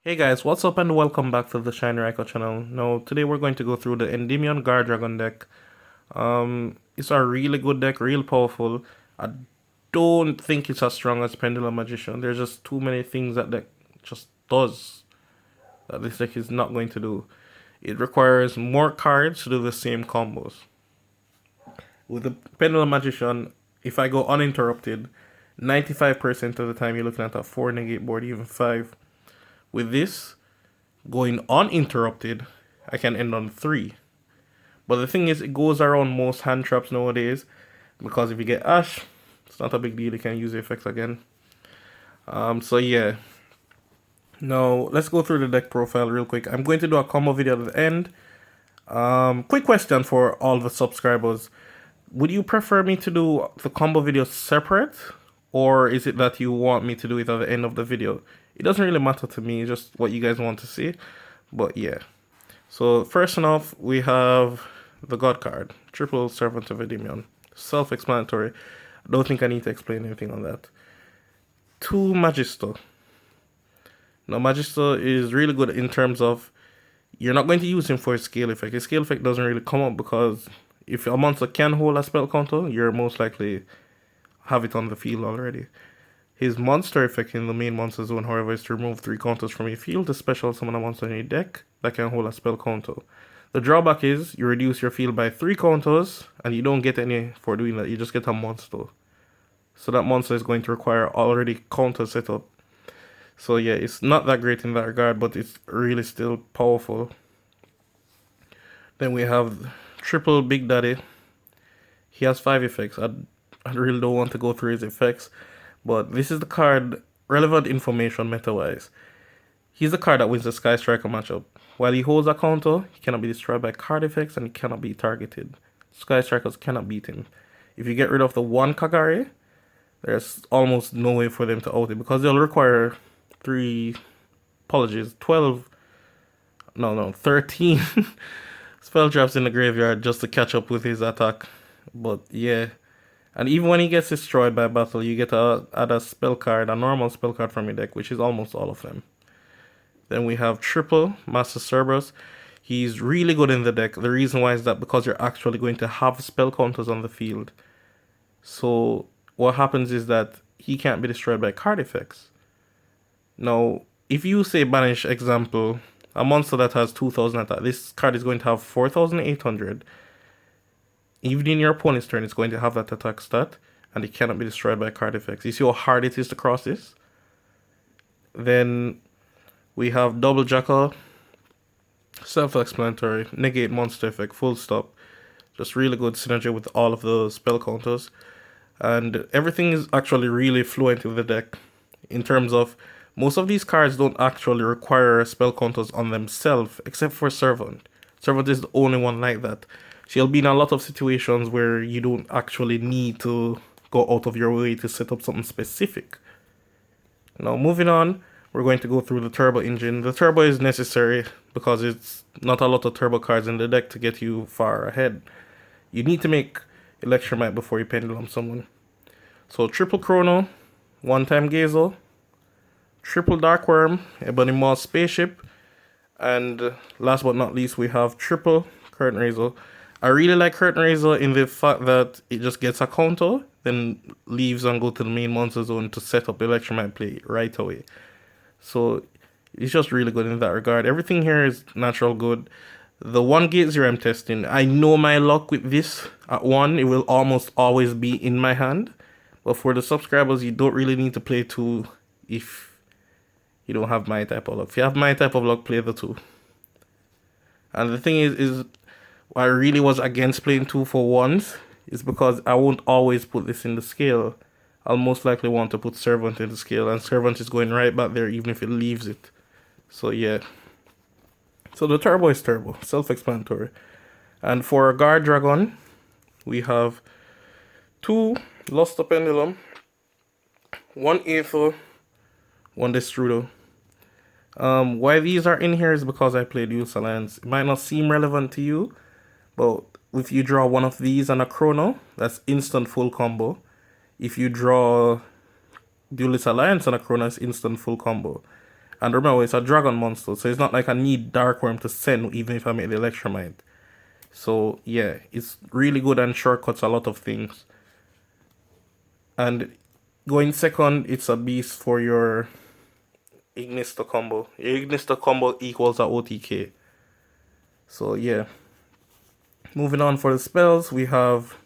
Hey guys, what's up and welcome back to the Shiny Raiko channel. Now, today we're going to go through the Endymion Guardragon deck. It's a really good deck, real powerful. I don't think it's as strong as Pendulum Magician. There's just too many things that deck just does that this deck is not going to do. It requires more cards to do the same combos. With the Pendulum Magician, if I go uninterrupted, 95% of the time you're looking at a 4 negate board, even 5. With this, going uninterrupted, I can end on 3. But the thing is, it goes around most hand traps nowadays, because if you get Ash, it's not a big deal, you can use the effects again. So yeah. Now, let's go through the deck profile real quick. I'm going to do a combo video at the end. Quick question for all the subscribers. Would you prefer me to do the combo video separate? Or is it that you want me to do it at the end of the video? It doesn't really matter to me, just what you guys want to see. But yeah. So first enough, we have the God card. Triple Servant of Endymion. Self-explanatory. I don't think I need to explain anything on that. 2 Magister. Now Magister is really good in terms of you're not going to use him for his scale effect. His scale effect doesn't really come up because if a monster can hold a spell counter, you're most likely have it on the field already. His monster effect in the main monster zone, however, is to remove 3 counters from your field to special summon a monster in your deck that can hold a spell counter. The drawback is you reduce your field by 3 counters and you don't get any for doing that, you just get a monster. So that monster is going to require already counter setup. So yeah, it's not that great in that regard, but it's really still powerful. Then we have Triple Big Daddy. He has 5 effects. I really don't want to go through his effects, but this is the card, relevant information meta-wise. He's the card that wins the Sky Striker matchup. While he holds a counter, he cannot be destroyed by card effects and he cannot be targeted. Sky Strikers cannot beat him. If you get rid of the 1 Kagari, there's almost no way for them to out it because they'll require 13 spell traps in the graveyard just to catch up with his attack. But yeah. And even when he gets destroyed by battle, you get to add a spell card, a normal spell card from your deck, which is almost all of them. Then we have Triple Master Cerberus. He's really good in the deck. The reason why is that because you're actually going to have spell counters on the field. So what happens is that he can't be destroyed by card effects. Now, if you say banish, example, a monster that has 2000 attack, this card is going to have 4800. Even in your opponent's turn, it's going to have that attack stat, and it cannot be destroyed by card effects. You see how hard it is to cross this? Then we have Double Jackal, self-explanatory, negate monster effect, full stop. Just really good synergy with all of the spell counters. And everything is actually really fluent in the deck. In terms of, most of these cards don't actually require spell counters on themselves, except for Servant. Servant is the only one like that. She'll be in a lot of situations where you don't actually need to go out of your way to set up something specific. Now, moving on, we're going to go through the Turbo engine. The Turbo is necessary because it's not a lot of Turbo cards in the deck to get you far ahead. You need to make Electromite before you Pendulum someone. So, Triple Chrono, 1-time Gazel, Triple Darkworm, Ebony Moss Spaceship, and last but not least, we have Triple Curtain Raiser. I really like Curtain Raiser in the fact that it just gets a counter, then leaves and go to the main monster zone to set up Electromite play right away. So it's just really good in that regard. Everything here is natural good. The 1 Gate 0 I'm testing, I know my luck with this. At 1, it will almost always be in my hand. But for the subscribers, you don't really need to play 2 if you don't have my type of luck. If you have my type of luck, play the 2. And the thing is I really was against playing 2 for once is because I won't always put this in the scale. I'll most likely want to put Servant in the scale, and Servant is going right back there even if it leaves it. So yeah. So the Turbo is Turbo, self-explanatory. And for Guardragon, we have 2 Luster Pendulum, 1 Aether, 1 Destrudo. Why these are in here is because I played Youth Alliance. It might not seem relevant to you, but if you draw one of these and a Chrono, that's instant full combo. If you draw Duelist Alliance and a Chrono, it's instant full combo. And remember, it's a dragon monster, so it's not like I need Dark Worm to send even if I make the Electromite. So yeah, it's really good and shortcuts a lot of things. And going second, it's a beast for your Ignister combo. Your Ignister combo equals a OTK. So yeah. Moving on for the spells, we have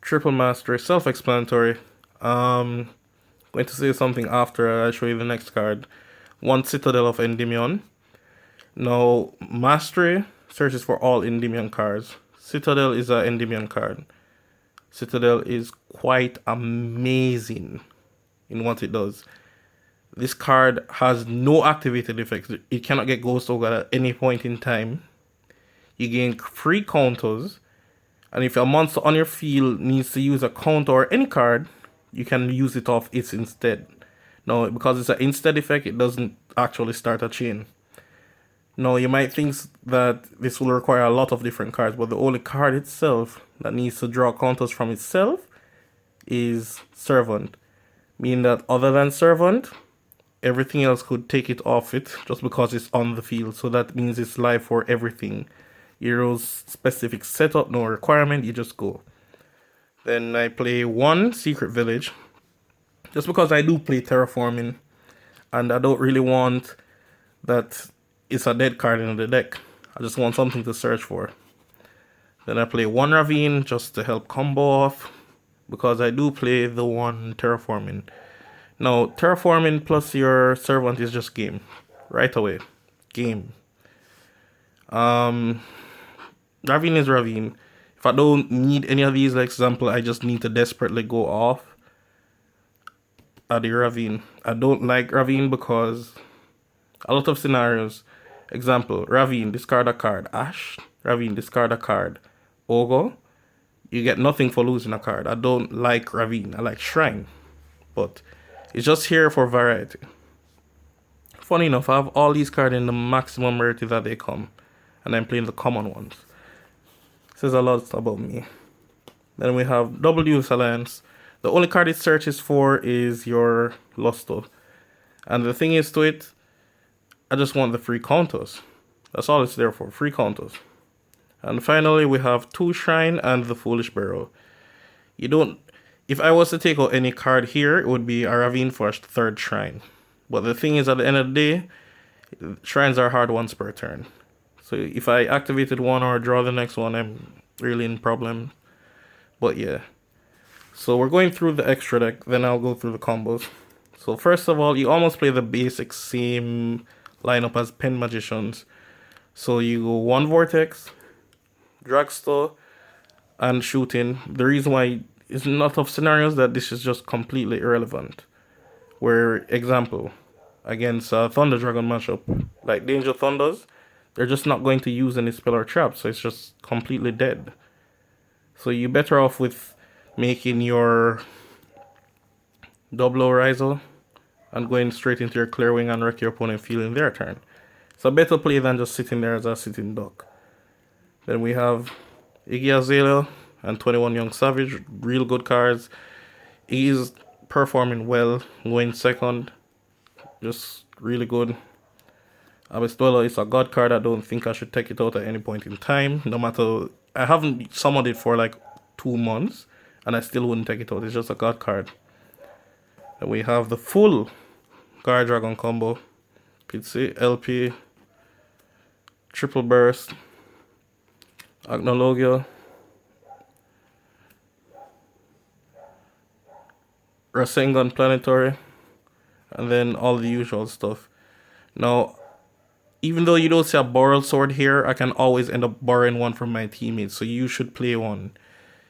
Triple Mastery, self-explanatory. Going to say something after I show you the next card. One Citadel of Endymion. Now, Mastery searches for all Endymion cards. Citadel is an Endymion card. Citadel is quite amazing in what it does. This card has no activated effects. It cannot get Ghost Ogre at any point in time. You gain free counters. And if a monster on your field needs to use a counter or any card, you can use it off it instead. Now, because it's an instead effect, it doesn't actually start a chain. Now, you might think that this will require a lot of different cards, but the only card itself that needs to draw counters from itself is Servant. Meaning that other than Servant, everything else could take it off it just because it's on the field. So that means it's live for everything. Heroes specific setup, no requirement, you just go. Then I play one Secret Village, just because I do play Terraforming, and I don't really want that it's a dead card in the deck. I just want something to search for. Then I play one Ravine just to help combo off, because I do play the one Terraforming. Now, Terraforming plus your Servant is just game. Right away. Game. Ravine is Ravine. If I don't need any of these, like example, I just need to desperately go off at the Ravine. I don't like Ravine because a lot of scenarios. Example, Ravine, discard a card. Ash, Ravine, discard a card. Ogre, you get nothing for losing a card. I don't like Ravine. I like Shrine. But it's just here for variety. Funny enough, I have all these cards in the maximum rarity that they come. And I'm playing the common ones. Says a lot about me. Then we have Double Use Alliance. The only card it searches for is your Lusto. And the thing is to it, I just want the free counters. That's all it's there for, free counters. And finally we have 2 Shrine and the Foolish Barrel. You don't... If I was to take out any card here, it would be a Ravine for a 3rd Shrine. But the thing is, at the end of the day, Shrines are hard once per turn. So if I activated one or draw the next one, I'm really in problem. But yeah. So we're going through the extra deck, then I'll go through the combos. So first of all, you almost play the basic same lineup as Pen Magicians. So you go 1 Vortex, Dragstore, and Shooting. The reason why it's not of scenarios that this is just completely irrelevant. Where, example, against Thunder Dragon matchup, like Danger Thunders, they're just not going to use any spell or trap, so it's just completely dead. So you're better off with making your double Riser and going straight into your Clear Wing and wreck your opponent feeling their turn. It's a better play than just sitting there as a sitting duck. Then we have Iggy Azalea and 21 Young Savage, real good cards. He's performing well, going second, just really good. Abyss Dweller is a god card. I don't think I should take it out at any point in time. No matter, I haven't summoned it for like 2 months, and I still wouldn't take it out. It's just a god card. And we have the full Guardragon combo. Pizzi, LP, Triple Burst, Agnologia, Rasengan Planetary, and then all the usual stuff. Now, even though you don't see a borrowed sword here, I can always end up borrowing one from my teammates, so you should play one.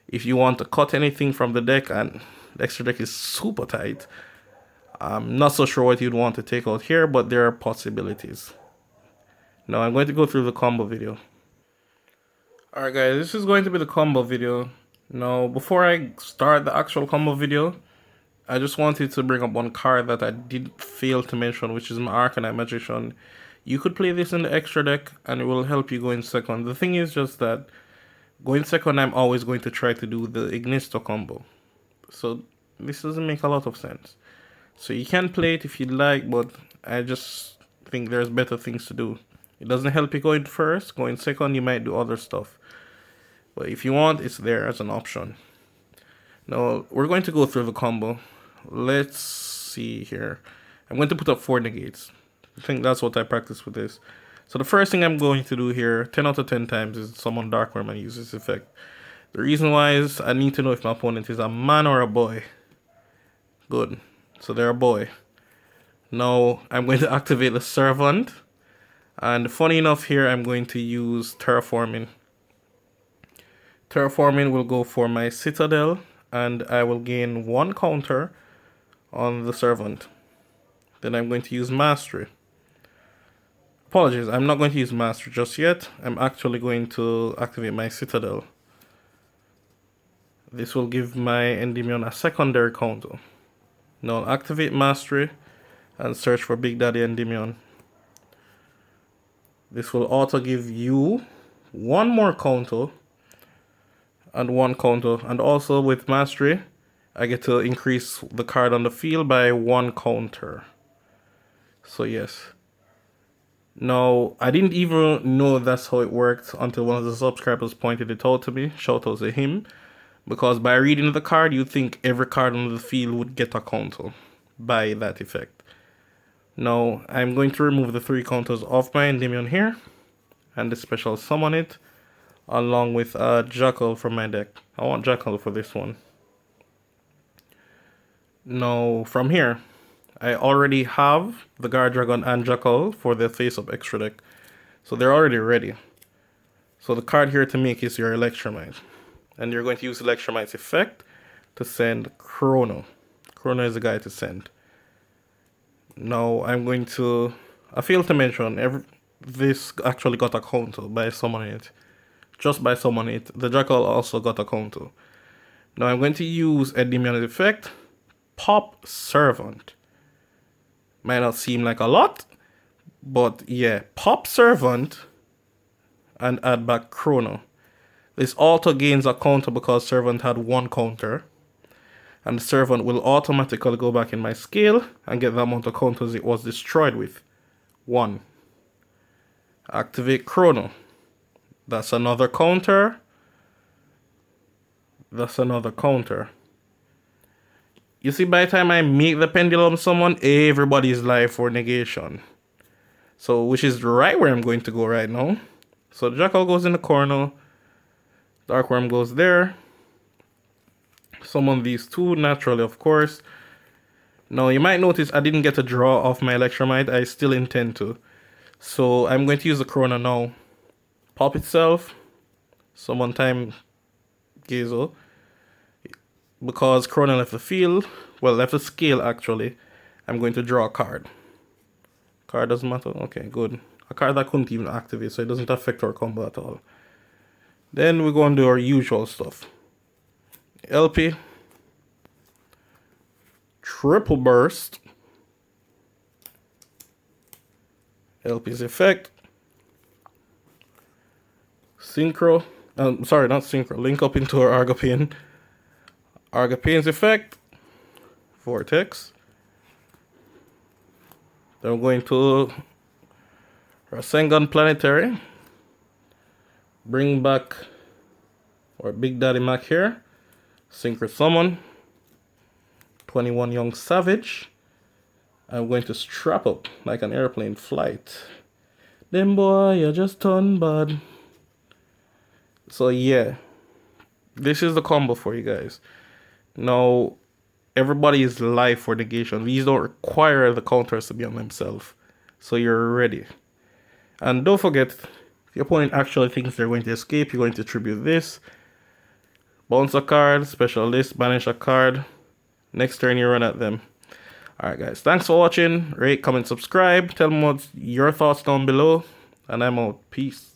If you want to cut anything from the deck, and the extra deck is super tight, I'm not so sure what you'd want to take out here, but there are possibilities. Now I'm going to go through the combo video. Alright guys, this is going to be the combo video. Now before I start the actual combo video, I just wanted to bring up one card that I did fail to mention, which is my Arcanine Magician. You could play this in the extra deck and it will help you go in second. The thing is just that going second, I'm always going to try to do the Ignister combo. So this doesn't make a lot of sense. So you can play it if you'd like, but I just think there's better things to do. It doesn't help you going first. Going second, you might do other stuff. But if you want, it's there as an option. Now, we're going to go through the combo. Let's see here. I'm going to put up 4 negates. I think that's what I practice with this. So the first thing I'm going to do here, 10 out of 10 times, is summon Darkworm and use this effect. The reason why is I need to know if my opponent is a man or a boy. Good. So they're a boy. Now I'm going to activate the Servant. And funny enough here, I'm going to use Terraforming. Terraforming will go for my Citadel, and I will gain 1 counter on the Servant. Then I'm going to use Mastery. Apologies, I'm not going to use Mastery just yet. I'm actually going to activate my Citadel. This will give my Endymion a secondary counter. Now I'll activate Mastery and search for Big Daddy Endymion. This will auto give you 1 more counter and 1 counter. And also with Mastery, I get to increase the card on the field by 1 counter. So yes. Now, I didn't even know that's how it worked until one of the subscribers pointed it out to me. Shout out to him. Because by reading the card, you'd think every card on the field would get a counter by that effect. Now, I'm going to remove the 3 counters off my Endymion here. And the special summon it. Along with a Jackal from my deck. I want Jackal for this one. Now, from here, I already have the Guardragon and Jackal for the face-up extra deck. So they're already ready. So the card here to make is your Electromite. And you're going to use Electromite's effect to send Chrono. Chrono is the guy to send. Now I'm going to... I failed to mention, this actually got a counter by summoning it. Just by summoning it. The Jackal also got a counter. Now I'm going to use Endymion's effect. Pop Servant. Might not seem like a lot, but yeah, pop Servant and add back Chrono. This auto gains a counter because Servant had 1 counter, and the Servant will automatically go back in my scale and get the amount of counters it was destroyed with. 1. Activate Chrono. That's another counter. That's another counter. You see, by the time I make the Pendulum summon, everybody's live for negation. So, which is right where I'm going to go right now. So, the Jackal goes in the corner. Darkworm goes there. Summon these 2 naturally, of course. Now, you might notice I didn't get a draw off my Electromite. I still intend to. So, I'm going to use the Chrono now. Pop itself. Summon time Gazel. Because Chrono left the field, well, left the scale actually, I'm going to draw a card. Card doesn't matter? Okay, good. A card that couldn't even activate, so it doesn't affect our combo at all. Then we go and do our usual stuff. LP. Triple Burst. LP's effect. Synchro. Sorry, not Synchro. Link up into our Argopane. Argopane's effect, Vortex. Then we're going to Rasengan Planetary. Bring back our Big Daddy Mac here. Synchro Summon. 21 Young Savage. I'm going to strap up like an airplane flight. Them boy, you just turn bad. So yeah, this is the combo for you guys. Now, everybody is live for negation. These don't require the counters to be on themselves. So you're ready. And don't forget, if your opponent actually thinks they're going to escape, you're going to tribute this. Bounce a card, special list, banish a card. Next turn you run at them. Alright guys, thanks for watching. Rate, comment, subscribe. Tell me what your thoughts down below. And I'm out. Peace.